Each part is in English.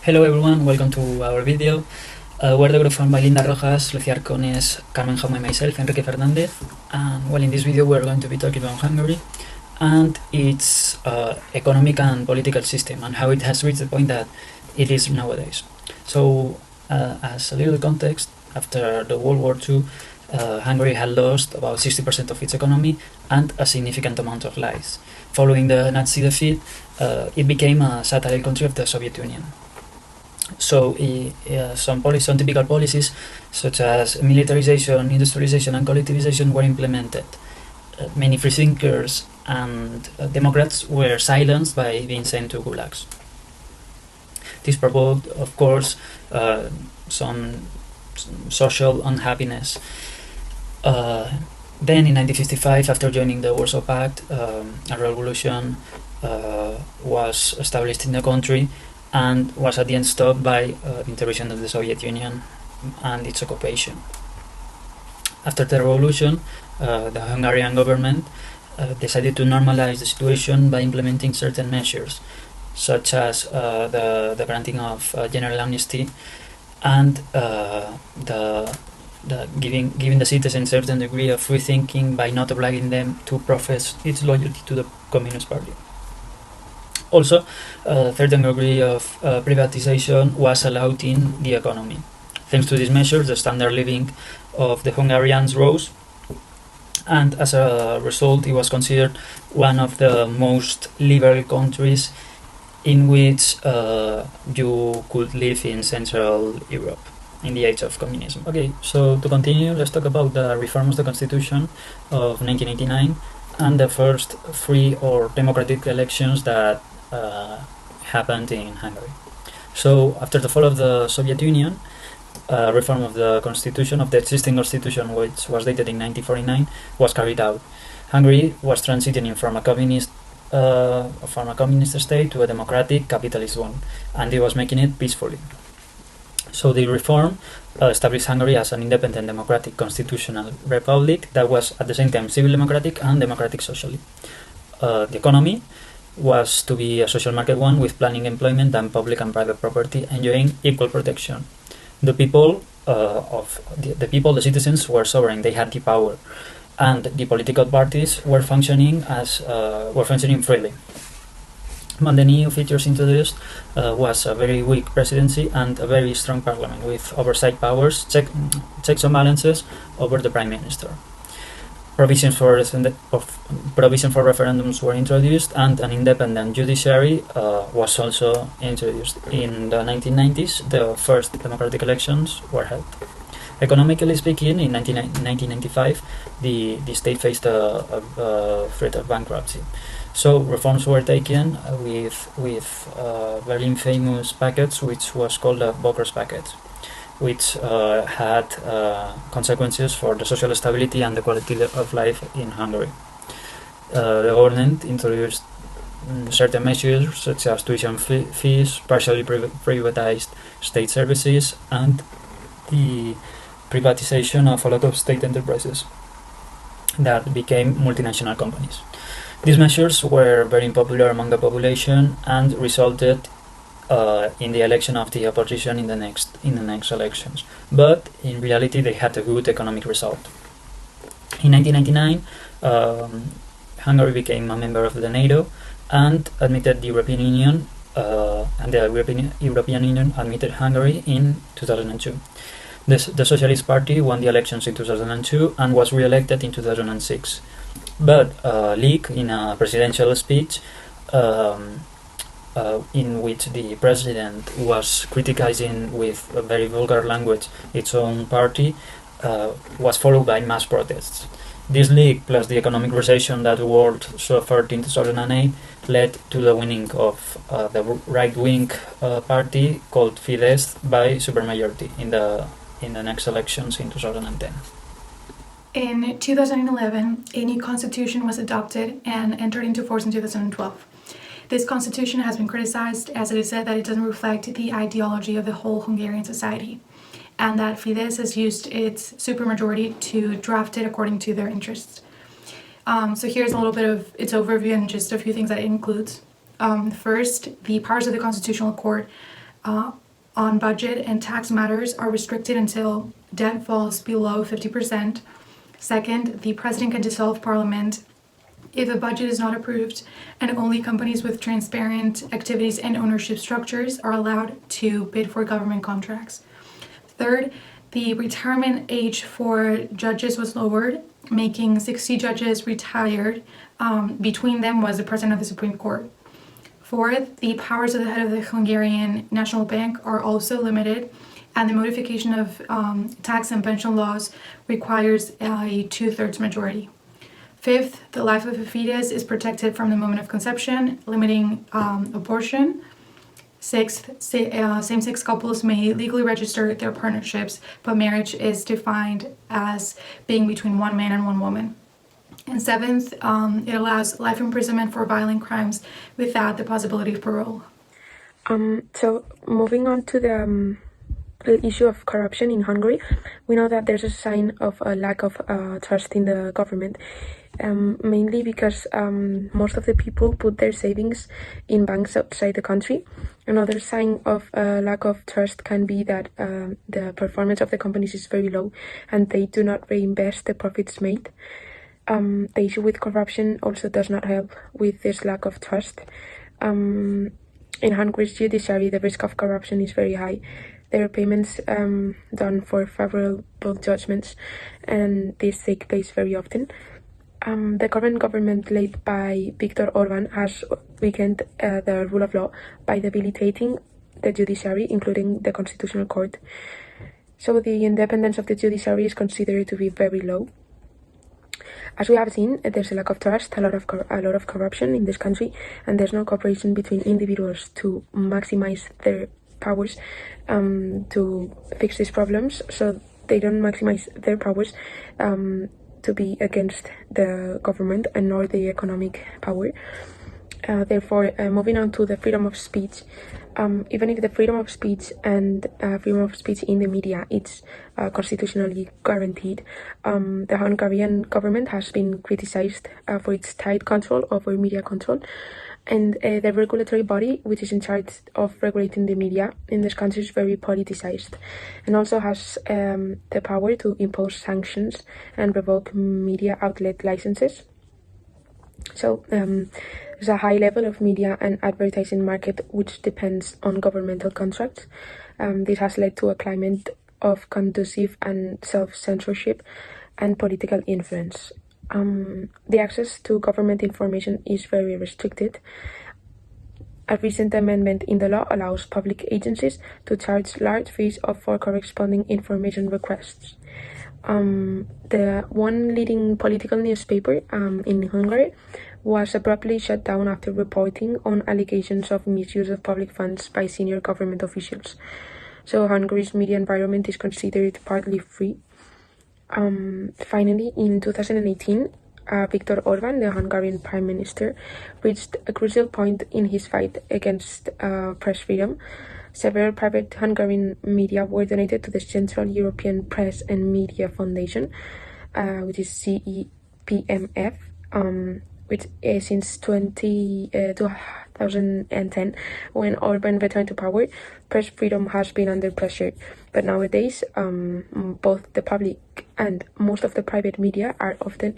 Hello everyone, welcome to our video. We're the group formed by Linda Rojas, Lucia Arcones, Carmen Jaume, myself, Enrique Fernandez. And well, in this video we're going to be talking about Hungary and its economic and political system and how it has reached the point that it is nowadays. So as a little context, after the World War II, Hungary had lost about 60% of its economy and a significant amount of lives. Following the Nazi defeat, it became a satellite country of the Soviet Union. So some typical policies such as militarization, industrialization and collectivization were implemented. Many freethinkers and Democrats were silenced by being sent to gulags. This provoked, of course, some social unhappiness. Then in 1955, after joining the Warsaw Pact, a revolution was established in the country and was at the end stopped by the intervention of the Soviet Union and its occupation. After the revolution, the Hungarian government decided to normalize the situation by implementing certain measures, such as the granting of general amnesty and giving the citizens a certain degree of free thinking by not obliging them to profess its loyalty to the Communist Party. Also, a certain degree of privatization was allowed in the economy. Thanks to these measures, the standard of living of the Hungarians rose, and as a result, it was considered one of the most liberal countries in which you could live in Central Europe in the age of communism. Okay, so to continue, let's talk about the reform of the Constitution of 1989 and the first free or democratic elections that happened in Hungary. So after the fall of the Soviet Union, reform of the constitution, of the existing constitution, which was dated in 1949, was carried out. Hungary was transitioning from a communist state to a democratic capitalist one, and it was making it peacefully. So the reform established Hungary as an independent democratic constitutional republic that was at the same time civil democratic and democratic socially. The economy was to be a social market one with planning, employment and public and private property enjoying equal protection. The people, the citizens were sovereign, they had the power, and the political parties were functioning freely. Among the new features introduced was a very weak presidency and a very strong parliament with oversight powers, checks and balances over the prime minister. Provisions for referendums were introduced, and an independent judiciary was also introduced. In the 1990s, the first democratic elections were held. Economically speaking, in 1995, the state faced a threat of bankruptcy. So reforms were taken with a very infamous package, which was called the Bokros package, which had consequences for the social stability and the quality of life in Hungary. The government introduced certain measures such as tuition fees, partially privatized state services, and the privatization of a lot of state enterprises that became multinational companies. These measures were very unpopular among the population and resulted in the election of the opposition in the next elections, but in reality they had a good economic result. In 1999, Hungary became a member of the NATO and admitted the European Union, and the European Union admitted Hungary in 2002. The Socialist Party won the elections in 2002 and was re-elected in 2006. But Leak, in a presidential speech, in which the president was criticizing with a very vulgar language its own party, was followed by mass protests. This leak, plus the economic recession that the world suffered in 2008, led to the winning of the right-wing party called Fidesz by supermajority in the next elections in 2010. In 2011, a new constitution was adopted and entered into force in 2012. This constitution has been criticized as it is said that it doesn't reflect the ideology of the whole Hungarian society, and that Fidesz has used its supermajority to draft it according to their interests. So here's a little bit of its overview and just a few things that it includes. First, the powers of the Constitutional Court on budget and tax matters are restricted until debt falls below 50%. Second, the president can dissolve parliament if a budget is not approved, and only companies with transparent activities and ownership structures are allowed to bid for government contracts. Third, the retirement age for judges was lowered, making 60 judges retired. Between them was the president of the Supreme Court. Fourth, the powers of the head of the Hungarian National Bank are also limited, and the modification of tax and pension laws requires a 2/3 majority. Fifth, the life of a fetus is protected from the moment of conception, limiting abortion. Sixth, same-sex couples may legally register their partnerships, but marriage is defined as being between one man and one woman. And seventh, it allows life imprisonment for violent crimes without the possibility of parole. So moving on to the issue of corruption in Hungary, we know that there's a sign of a lack of trust in the government, mainly because most of the people put their savings in banks outside the country. Another sign of a lack of trust can be that the performance of the companies is very low and they do not reinvest the profits made. The issue with corruption also does not help with this lack of trust. In Hungary's judiciary, the risk of corruption is very high. There are payments done for favorable judgments, and these take place very often. The current government led by Viktor Orban has weakened the rule of law by debilitating the judiciary, including the Constitutional Court. So the independence of the judiciary is considered to be very low. As we have seen, there's a lack of trust, a lot of corruption in this country, and there's no cooperation between individuals to maximize their powers to fix these problems. So they don't maximize their powers to be against the government and nor the economic power. Therefore, moving on to the freedom of speech, even if the freedom of speech and freedom of speech in the media is constitutionally guaranteed, the Hungarian government has been criticized for its tight control over media control, and the regulatory body, which is in charge of regulating the media in this country, is very politicized and also has the power to impose sanctions and revoke media outlet licenses. So there's a high level of media and advertising market which depends on governmental contracts. This has led to a climate of conducive and self-censorship and political influence. The access to government information is very restricted. A recent amendment in the law allows public agencies to charge large fees for corresponding information requests. The one leading political newspaper in Hungary was abruptly shut down after reporting on allegations of misuse of public funds by senior government officials. So Hungary's media environment is considered partly free. Finally, in 2018, Viktor Orban, the Hungarian Prime Minister, reached a crucial point in his fight against press freedom. Several private Hungarian media were donated to the Central European Press and Media Foundation, which is CEPMF, which since 2010, when Orban returned to power, press freedom has been under pressure. But nowadays, both the public and most of the private media are of the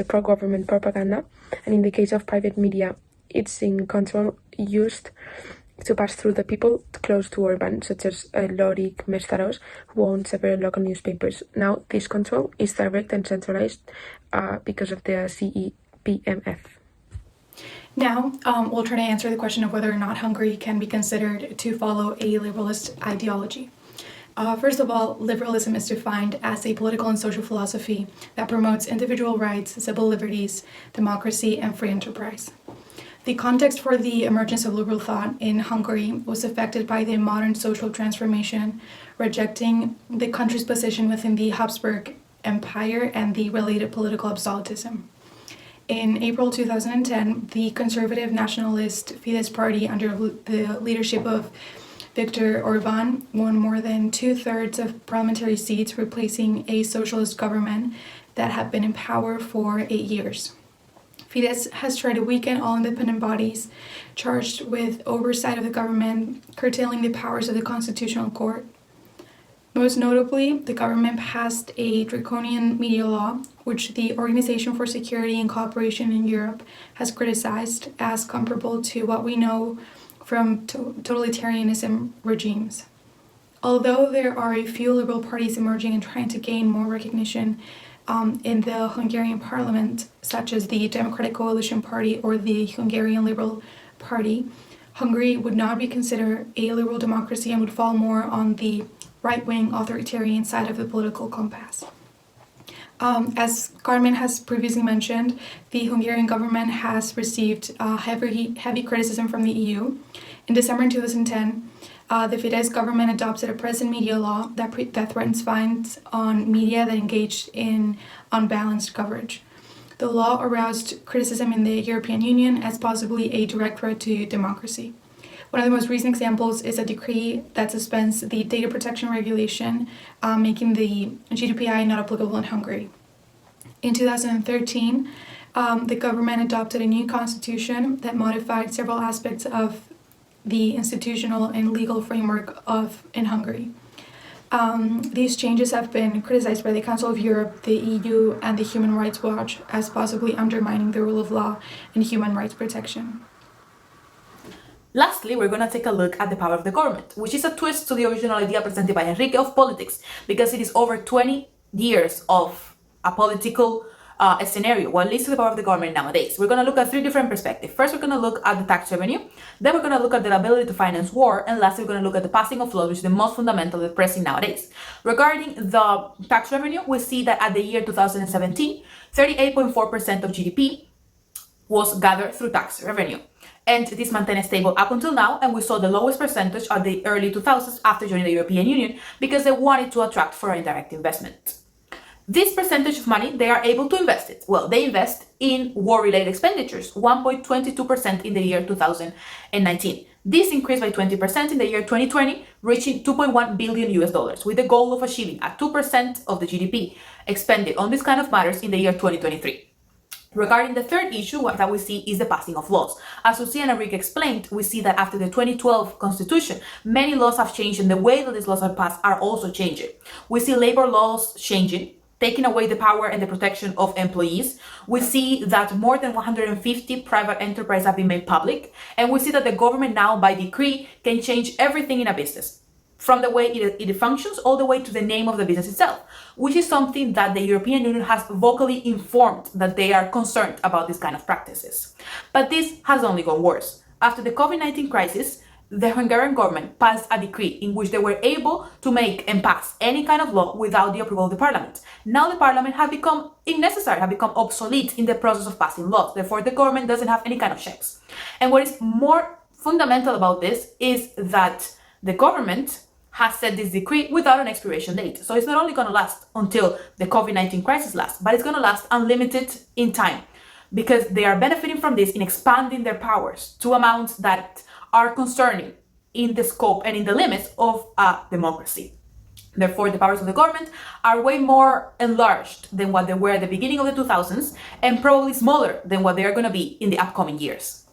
pro-government propaganda, and in the case of private media, it's in control used to pass through the people close to Orban, such as Lorik Mestaros, who owns several local newspapers. Now, this control is direct and centralized because of the CEPMF. Now, we'll try to answer the question of whether or not Hungary can be considered to follow a liberalist ideology. First of all, liberalism is defined as a political and social philosophy that promotes individual rights, civil liberties, democracy, and free enterprise. The context for the emergence of liberal thought in Hungary was affected by the modern social transformation, rejecting the country's position within the Habsburg Empire and the related political absolutism. In April 2010, the conservative nationalist Fidesz party, under the leadership of Viktor Orban, won more than 2/3 of parliamentary seats, replacing a socialist government that had been in power for 8 years. Fidesz has tried to weaken all independent bodies charged with oversight of the government, curtailing the powers of the Constitutional Court. Most notably, the government passed a draconian media law, which the Organization for Security and Cooperation in Europe has criticized as comparable to what we know from totalitarianism regimes. Although there are a few liberal parties emerging and trying to gain more recognition in the Hungarian parliament, such as the Democratic Coalition Party or the Hungarian Liberal Party, Hungary would not be considered a liberal democracy and would fall more on the right-wing authoritarian side of the political compass. As Carmen has previously mentioned, the Hungarian government has received heavy criticism from the EU. In December 2010, the Fidesz government adopted a press and media law that threatens fines on media that engaged in unbalanced coverage. The law aroused criticism in the European Union as possibly a direct threat to democracy. One of the most recent examples is a decree that suspends the data protection regulation, making the GDPR not applicable in Hungary. In 2013, the government adopted a new constitution that modified several aspects of the institutional and legal framework in Hungary. These changes have been criticized by the Council of Europe, the EU, and the Human Rights Watch as possibly undermining the rule of law and human rights protection. Lastly, we're going to take a look at the power of the government, which is a twist to the original idea presented by Enrique of politics, because it is over 20 years of a political scenario, what leads to the power of the government nowadays. We're going to look at three different perspectives. First, we're going to look at the tax revenue. Then we're going to look at the ability to finance war. And lastly, we're going to look at the passing of laws, which is the most fundamental and pressing nowadays. Regarding the tax revenue, we see that at the year 2017, 38.4% of GDP was gathered through tax revenue. And this maintained stable up until now, and we saw the lowest percentage at the early 2000s after joining the European Union because they wanted to attract foreign direct investment. This percentage of money, they are able to invest it. Well, they invest in war-related expenditures, 1.22% in the year 2019. This increased by 20% in the year 2020, reaching $2.1 billion with the goal of achieving a 2% of the GDP expended on this kind of matters in the year 2023. Regarding the third issue, what that we see is the passing of laws. As Lucia and Enrique explained, we see that after the 2012 constitution, many laws have changed, and the way that these laws are passed are also changing. We see labor laws changing, taking away the power and the protection of employees. We see that more than 150 private enterprises have been made public, and we see that the government now, by decree, can change everything in a business, from the way it functions all the way to the name of the business itself, which is something that the European Union has vocally informed that they are concerned about these kind of practices. But this has only gone worse. After the COVID-19 crisis, the Hungarian government passed a decree in which they were able to make and pass any kind of law without the approval of the parliament. Now the parliament has become unnecessary, has become obsolete in the process of passing laws. Therefore, the government doesn't have any kind of checks. And what is more fundamental about this is that the government has set this decree without an expiration date. So it's not only going to last until the COVID-19 crisis lasts, but it's going to last unlimited in time, because they are benefiting from this in expanding their powers to amounts that are concerning in the scope and in the limits of a democracy. Therefore, the powers of the government are way more enlarged than what they were at the beginning of the 2000s, and probably smaller than what they are going to be in the upcoming years.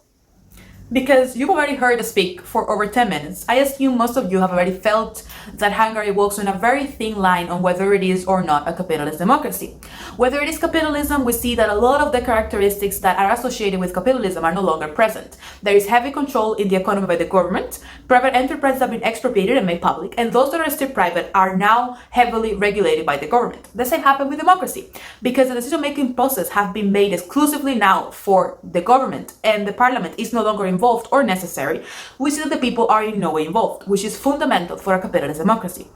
Because you've already heard us speak for over 10 minutes, I assume most of you have already felt that Hungary walks on a very thin line on whether it is or not a capitalist democracy. Whether it is capitalism, we see that a lot of the characteristics that are associated with capitalism are no longer present. There is heavy control in the economy by the government, private enterprises have been expropriated and made public, and those that are still private are now heavily regulated by the government. The same happened with democracy, because the decision-making process has been made exclusively now for the government, and the parliament is no longer involved or necessary. We see that the people are in no way involved, which is fundamental for a capitalist democracy.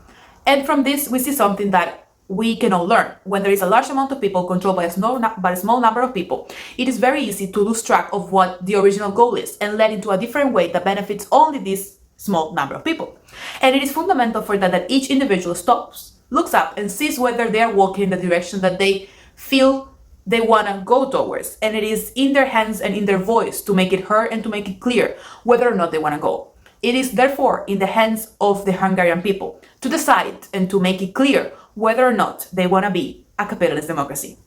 And from this, we see something that we can all learn. When there is a large amount of people controlled by a small number of people, it is very easy to lose track of what the original goal is and lead into a different way that benefits only this small number of people. And it is fundamental for that each individual stops, looks up, and sees whether they are walking in the direction that they feel they want to go towards. And it is in their hands and in their voice to make it heard and to make it clear whether or not they want to go. It is therefore in the hands of the Hungarian people to decide and to make it clear whether or not they want to be a capitalist democracy.